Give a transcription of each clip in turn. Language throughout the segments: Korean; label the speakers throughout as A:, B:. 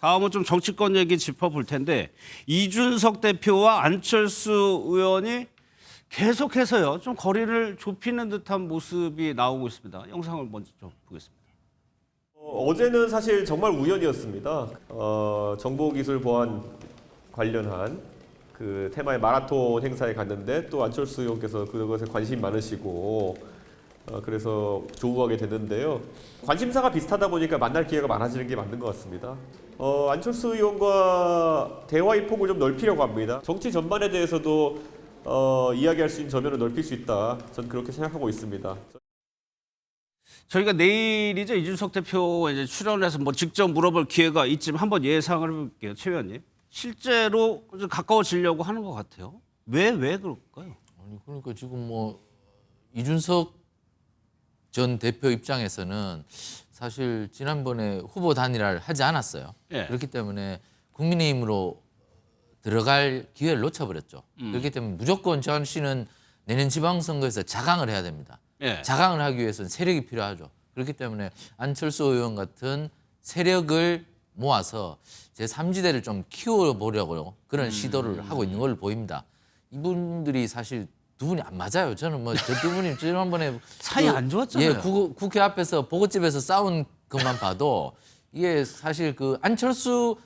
A: 다음은 좀 정치권 얘기 짚어볼 텐데 이준석 대표와 안철수 의원이 계속해서요 좀 거리를 좁히는 듯한 모습이 나오고 있습니다. 영상을 먼저 좀 보겠습니다.
B: 어제는 사실 정말 우연이었습니다. 정보기술보안 관련한 그 테마의 마라톤 행사에 갔는데 또 안철수 의원께서 그것에 관심이 많으시고 그래서 조우 가게 됐는데요. 관심사가 비슷하다 보니까 만날 기회가 많아지는 게 맞는 것 같습니다. 안철수 의원과 대화의 폭을 좀 넓히려고 합니다. 정치 전반에 대해서도 이야기할 수 있는 저면을 넓힐 수 있다. 저는 그렇게 생각하고 있습니다.
A: 저희가 내일이죠 이준석 대표 이제 출연해서 뭐 직접 물어볼 기회가 있지만 한번 예상을 해볼게요, 최 의원님. 실제로 좀 가까워지려고 하는 것 같아요. 왜 그럴까요?
C: 아니 그러니까 지금 뭐 이준석 전 대표 입장에서는 사실 지난번에 후보 단일화를 하지 않았어요.
A: 예.
C: 그렇기 때문에 국민의힘으로 들어갈 기회를 놓쳐버렸죠. 그렇기 때문에 무조건 전 씨는 내년 지방선거에서 자강을 해야 됩니다.
A: 예.
C: 자강을 하기 위해서는 세력이 필요하죠. 그렇기 때문에 안철수 의원 같은 세력을 모아서 제3지대를 좀 키워보려고 그런 시도를 하고 있는 걸로 보입니다. 이분들이 사실 두 분이 안 맞아요. 저는 뭐 저 두 분이 지난번에
A: 사이 안 좋았잖아요.
C: 예, 국회 앞에서 보고집에서 싸운 것만 봐도 이게 사실 그 안철수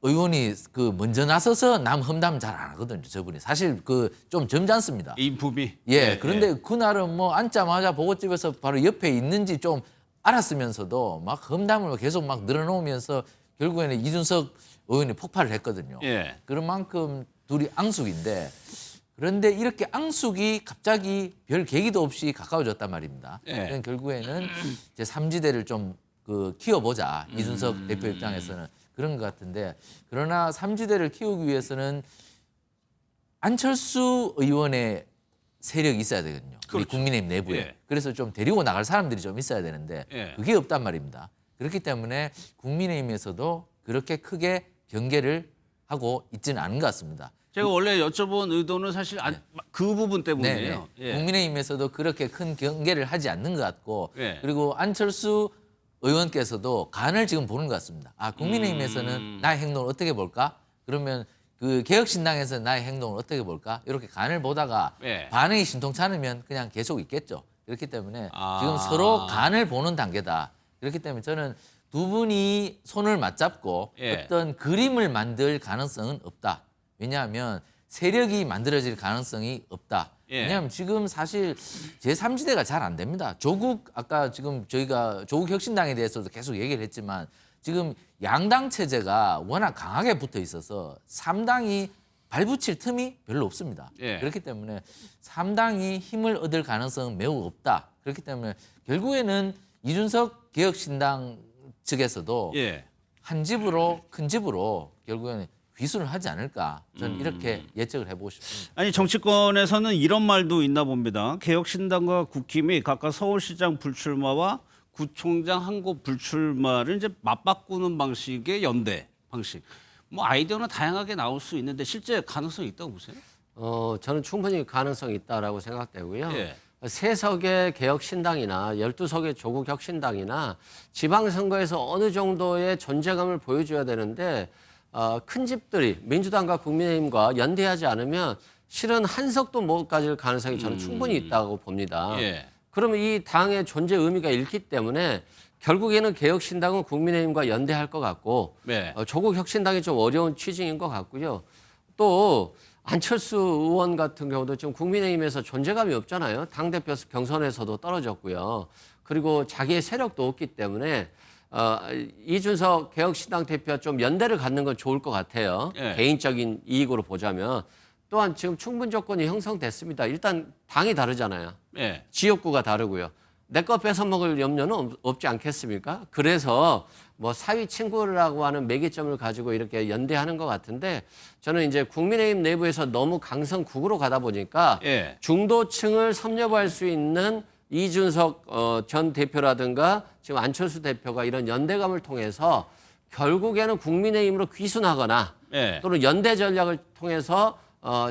C: 의원이 그 먼저 나서서 남 험담 잘 안 하거든요. 저분이 사실 그 좀 점잖습니다.
A: 인품이.
C: 예, 그런데 그날은 뭐 앉자마자 보고집에서 바로 옆에 있는지 좀 알았으면서도 막 험담을 계속 막 늘어놓으면서 결국에는 이준석 의원이 폭발을 했거든요.
A: 예.
C: 그런 만큼 둘이 앙숙인데 그런데 이렇게 앙숙이 갑자기 별 계기도 없이 가까워졌단 말입니다.
A: 예.
C: 그럼 결국에는 이제 3지대를 좀 그 키워보자. 이준석 대표 입장에서는 그런 것 같은데 그러나 3지대를 키우기 위해서는 안철수 의원의 세력이 있어야 되거든요. 우리
A: 그렇죠.
C: 국민의힘 내부에.
A: 예.
C: 그래서 좀 데리고 나갈 사람들이 좀 있어야 되는데
A: 예.
C: 그게 없단 말입니다. 그렇기 때문에 국민의힘에서도 그렇게 크게 경계를 하고 있지는 않은 것 같습니다.
A: 제가 원래 여쭤본 의도는 사실 그 부분 때문이에요.
C: 네.
A: 예.
C: 국민의힘에서도 그렇게 큰 경계를 하지 않는 것 같고
A: 예.
C: 그리고 안철수 의원께서도 간을 지금 보는 것 같습니다. 아 국민의힘에서는 나의 행동을 어떻게 볼까? 그러면 그 개혁신당에서 나의 행동을 어떻게 볼까? 이렇게 간을 보다가
A: 예.
C: 반응이 신통찮으면 그냥 계속 있겠죠. 그렇기 때문에
A: 아.
C: 지금 서로 간을 보는 단계다. 그렇기 때문에 저는 두 분이 손을 맞잡고
A: 예.
C: 어떤 그림을 만들 가능성은 없다. 왜냐하면 세력이 만들어질 가능성이 없다.
A: 예.
C: 왜냐하면 지금 사실 제3지대가 잘 안 됩니다. 조국 아까 지금 저희가 조국 혁신당에 대해서도 계속 얘기를 했지만 지금 양당 체제가 워낙 강하게 붙어 있어서 3당이 발붙일 틈이 별로 없습니다.
A: 예.
C: 그렇기 때문에 3당이 힘을 얻을 가능성은 매우 없다. 그렇기 때문에 결국에는 이준석 개혁신당 측에서도
A: 예.
C: 한 집으로 큰 집으로 결국에는 귀순을 하지 않을까 저는 이렇게 예측을 해보고 싶습니다.
A: 아니 정치권에서는 이런 말도 있나 봅니다. 개혁신당과 국힘이 각각 서울시장 불출마와 구청장 한 곳 불출마를 이제 맞바꾸는 방식의 연대 방식. 뭐 아이디어는 다양하게 나올 수 있는데 실제 가능성이 있다고 보세요?
D: 저는 충분히 가능성이 있다라고 생각되고요.
A: 예.
D: 3석의 개혁신당이나 12석의 조국혁신당이나 지방선거에서 어느 정도의 존재감을 보여줘야 되는데 큰 집들이 민주당과 국민의힘과 연대하지 않으면 실은 한 석도 못 가질 가능성이 저는 충분히 있다고 봅니다.
A: 예.
D: 그러면 이 당의 존재 의미가 잃기 때문에 결국에는 개혁신당은 국민의힘과 연대할 것 같고
A: 네.
D: 조국혁신당이 좀 어려운 취지인 것 같고요. 또 안철수 의원 같은 경우도 지금 국민의힘에서 존재감이 없잖아요. 당대표 경선에서도 떨어졌고요. 그리고 자기의 세력도 없기 때문에 이준석 개혁신당 대표와 좀 연대를 갖는 건 좋을 것 같아요.
A: 예.
D: 개인적인 이익으로 보자면. 또한 지금 충분 조건이 형성됐습니다. 일단 당이 다르잖아요.
A: 예.
D: 지역구가 다르고요. 내 거 뺏어먹을 염려는 없지 않겠습니까? 그래서 뭐 사위 친구라고 하는 매개점을 가지고 이렇게 연대하는 것 같은데 저는 이제 국민의힘 내부에서 너무 강성국으로 가다 보니까
A: 예.
D: 중도층을 섭렵할 수 있는 이준석 전 대표라든가 지금 안철수 대표가 이런 연대감을 통해서 결국에는 국민의힘으로 귀순하거나
A: 예.
D: 또는 연대 전략을 통해서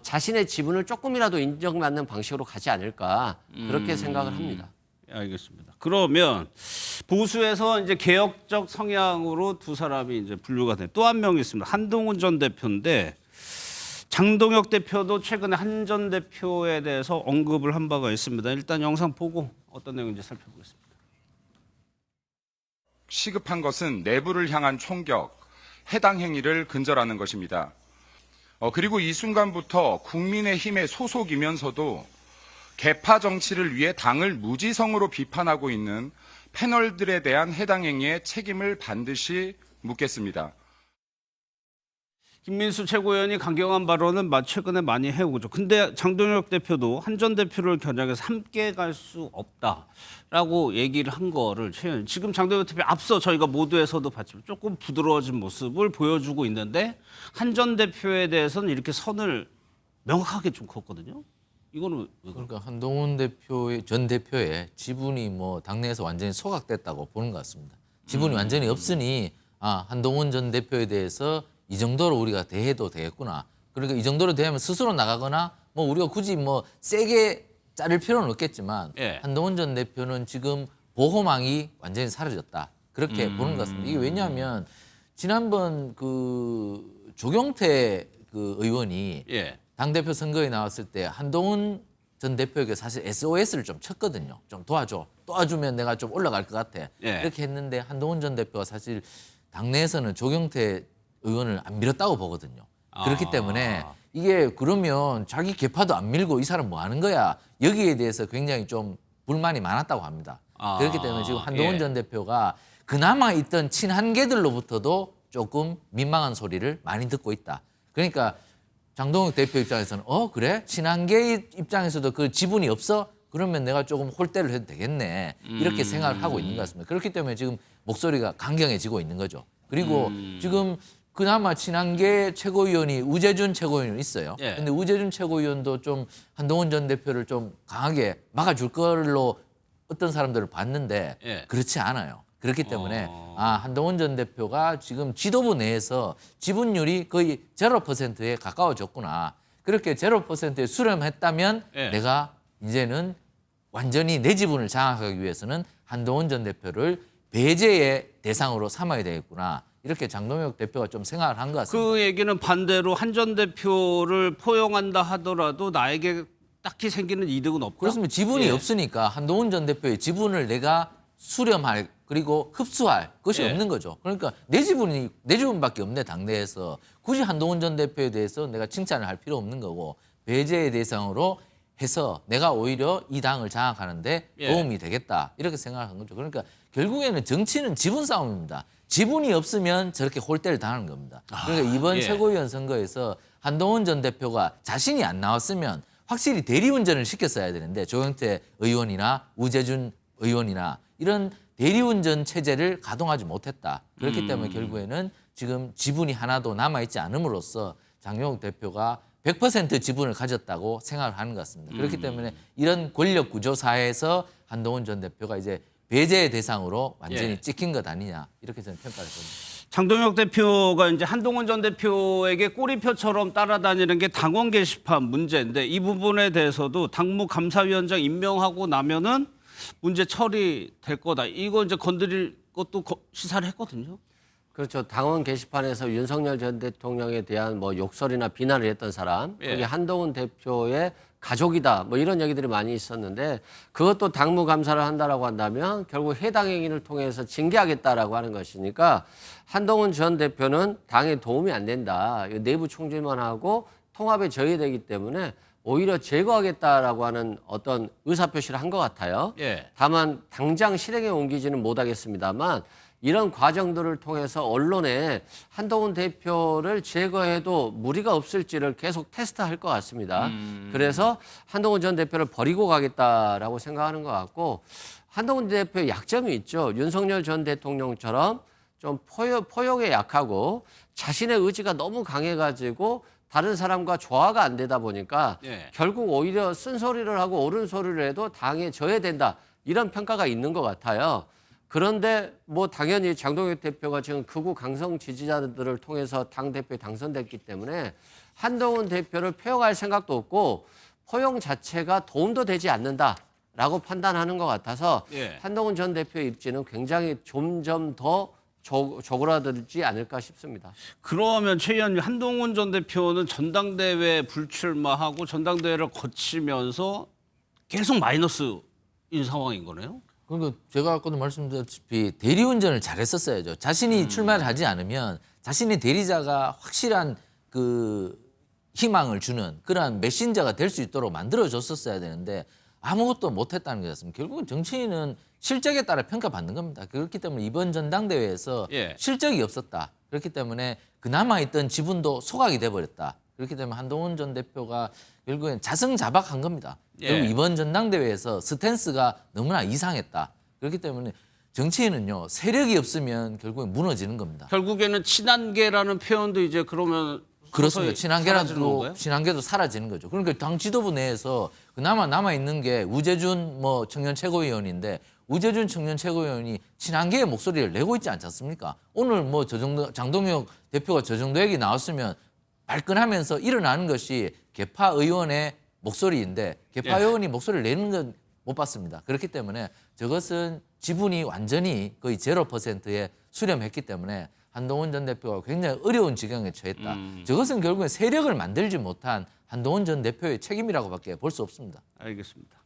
D: 자신의 지분을 조금이라도 인정받는 방식으로 가지 않을까 그렇게 생각을 합니다.
A: 알겠습니다. 그러면 보수에서 이제 개혁적 성향으로 두 사람이 이제 분류가 돼. 또 한 명 있습니다. 한동훈 전 대표인데 장동혁 대표도 최근에 한 전 대표에 대해서 언급을 한 바가 있습니다. 일단 영상 보고 어떤 내용인지 살펴보겠습니다.
E: 시급한 것은 내부를 향한 총격, 해당 행위를 근절하는 것입니다. 그리고 이 순간부터 국민의힘의 소속이면서도 개파 정치를 위해 당을 무지성으로 비판하고 있는 패널들에 대한 해당 행위의 책임을 반드시 묻겠습니다.
A: 김민수 최고위원이 강경한 발언은 최근에 많이 해오죠. 근데 장동혁 대표도 한 전 대표를 겨냥해서 함께 갈 수 없다라고 얘기를 한 거를 지금 장동혁 대표 앞서 저희가 모두에서도 봤지만 조금 부드러워진 모습을 보여주고 있는데 한 전 대표에 대해서는 이렇게 선을 명확하게 좀 걷거든요. 이거는 왜 그럴까요?
C: 그러니까 한동훈 전 대표의 지분이 뭐 당내에서 완전히 소각됐다고 보는 것 같습니다. 지분이 완전히 없으니 한동훈 전 대표에 대해서 이 정도로 우리가 대해도 되겠구나. 그러니까 이 정도로 대하면 스스로 나가거나 뭐 우리가 굳이 뭐 세게 자를 필요는 없겠지만
A: 예.
C: 한동훈 전 대표는 지금 보호망이 완전히 사라졌다. 그렇게 보는 것 같습니다. 이게 왜냐하면 지난번 그 조경태 그 의원이
A: 예.
C: 당대표 선거에 나왔을 때 한동훈 전 대표에게 사실 SOS를 좀 쳤거든요. 좀 도와줘. 도와주면 내가 좀 올라갈 것 같아.
A: 예.
C: 이렇게 했는데 한동훈 전 대표가 사실 당내에서는 조경태 의원을 안 밀었다고 보거든요. 그렇기 때문에 이게 그러면 자기 개파도 안 밀고 이 사람 뭐 하는 거야. 여기에 대해서 굉장히 좀 불만이 많았다고 합니다. 그렇기 때문에 지금 한동훈
A: 예.
C: 전 대표가 그나마 있던 친한계들로부터도 조금 민망한 소리를 많이 듣고 있다. 그러니까 장동혁 대표 입장에서는 그래? 친한계 입장에서도 그 지분이 없어? 그러면 내가 조금 홀대를 해도 되겠네. 이렇게 생각을 하고 있는 것 같습니다. 그렇기 때문에 지금 목소리가 강경해지고 있는 거죠. 그리고 지금 그나마 친한계 최고위원이 우재준 최고위원이 있어요.
A: 예.
C: 근데 우재준 최고위원도 좀 한동훈 전 대표를 좀 강하게 막아줄 걸로 어떤 사람들을 봤는데
A: 예.
C: 그렇지 않아요. 그렇기 때문에 한동훈 전 대표가 지금 지도부 내에서 지분율이 거의 0%에 가까워졌구나. 그렇게 0%에 수렴했다면
A: 예.
C: 내가 이제는 완전히 내 지분을 장악하기 위해서는 한동훈 전 대표를 배제의 대상으로 삼아야 되겠구나. 이렇게 장동혁 대표가 좀 생각을 한 것 같습니다.
A: 그 얘기는 반대로 한 전 대표를 포용한다 하더라도 나에게 딱히 생기는 이득은 없다.
C: 그렇습니다. 지분이
A: 예.
C: 없으니까 한동훈 전 대표의 지분을 내가 수렴할 그리고 흡수할 것이
A: 예.
C: 없는 거죠. 그러니까 내 지분밖에 없네 당내에서 굳이 한동훈 전 대표에 대해서 내가 칭찬을 할 필요 없는 거고 배제의 대상으로 해서 내가 오히려 이 당을 장악하는데
A: 예.
C: 도움이 되겠다 이렇게 생각을 한 거죠. 그러니까 결국에는 정치는 지분 싸움입니다. 지분이 없으면 저렇게 홀대를 당하는 겁니다. 그러니까 이번
A: 예.
C: 최고위원 선거에서 한동훈 전 대표가 자신이 안 나왔으면 확실히 대리운전을 시켰어야 되는데 조경태 의원이나 우재준 의원이나 이런 대리운전 체제를 가동하지 못했다. 그렇기 때문에 결국에는 지금 지분이 하나도 남아있지 않음으로써 장용욱 대표가 100% 지분을 가졌다고 생각을 하는 것 같습니다. 그렇기 때문에 이런 권력 구조 사회에서 한동훈 전 대표가 이제 배제의 대상으로 완전히
A: 예.
C: 찍힌 것 아니냐 이렇게 저는 평가를 합니다.
A: 장동혁 대표가 이제 한동훈 전 대표에게 꼬리표처럼 따라다니는 게 당원 게시판 문제인데 이 부분에 대해서도 당무 감사위원장 임명하고 나면은 문제 처리될 거다. 이거 이제 건드릴 것도 시사를 했거든요.
D: 그렇죠. 당원 게시판에서 윤석열 전 대통령에 대한 뭐 욕설이나 비난을 했던 사람,
A: 예.
D: 그게 한동훈 대표의 가족이다. 뭐 이런 얘기들이 많이 있었는데 그것도 당무 감사를 한다라고 한다면 결국 해당 행위를 통해서 징계하겠다라고 하는 것이니까 한동훈 전 대표는 당에 도움이 안 된다. 내부 총질만 하고 통합에 저해되기 때문에 오히려 제거하겠다라고 하는 어떤 의사표시를 한 것 같아요.
A: 예.
D: 다만 당장 실행에 옮기지는 못하겠습니다만 이런 과정들을 통해서 언론에 한동훈 대표를 제거해도 무리가 없을지를 계속 테스트할 것 같습니다. 그래서 한동훈 전 대표를 버리고 가겠다라고 생각하는 것 같고 한동훈 대표의 약점이 있죠. 윤석열 전 대통령처럼 좀 포용에 약하고 자신의 의지가 너무 강해가지고 다른 사람과 조화가 안 되다 보니까
A: 예.
D: 결국 오히려 쓴소리를 하고 옳은 소리를 해도 당에 져야 된다. 이런 평가가 있는 것 같아요. 그런데 뭐 당연히 장동혁 대표가 지금 극우 강성 지지자들을 통해서 당대표에 당선됐기 때문에 한동훈 대표를 포용할 생각도 없고 포용 자체가 도움도 되지 않는다라고 라고 판단하는 것 같아서
A: 예.
D: 한동훈 전 대표의 입지는 굉장히 점점 더 조그라들지 않을까 싶습니다.
A: 그러면 최 의원님, 한동훈 전 대표는 전당대회 불출마하고 전당대회를 거치면서 계속 마이너스인 상황인 거네요.
C: 그러니까 제가 아까도 말씀드렸다시피 대리운전을 잘했었어야죠. 자신이 출마를 하지 않으면 자신의 대리자가 확실한 그 희망을 주는 그러한 메신저가 될 수 있도록 만들어줬었어야 되는데 아무것도 못했다는 거였습니다. 결국은 정치인은 실적에 따라 평가받는 겁니다. 그렇기 때문에 이번 전당대회에서
A: 예.
C: 실적이 없었다. 그렇기 때문에 그 남아있던 지분도 소각이 돼버렸다. 그렇기 때문에 한동훈 전 대표가 결국엔 자승자박한 겁니다.
A: 예.
C: 그리고 이번 전당대회에서 스탠스가 너무나 이상했다. 그렇기 때문에 정치인은요, 세력이 없으면 결국엔 무너지는 겁니다.
A: 결국에는 친한계라는 표현도 이제 그러면
C: 그렇습니다.
A: 서서히 사라지는 건가요?
C: 친한계도 사라지는 거죠. 그러니까 당 지도부 내에서 그나마 남아 있는 게 우재준 청년 최고위원인데 우재준 청년 최고위원이 친한계의 목소리를 내고 있지 않지 않습니까? 오늘 저 정도 장동혁 대표가 저 정도 얘기 나왔으면 발끈하면서 일어나는 것이 개파 의원의 목소리인데 개파
A: 예.
C: 의원이 목소리를 내는 건 못 봤습니다. 그렇기 때문에 저것은 지분이 완전히 거의 0%에 수렴했기 때문에 한동훈 전 대표가 굉장히 어려운 지경에 처했다. 저것은 결국엔 세력을 만들지 못한 한동훈 전 대표의 책임이라고밖에 볼 수 없습니다.
A: 알겠습니다.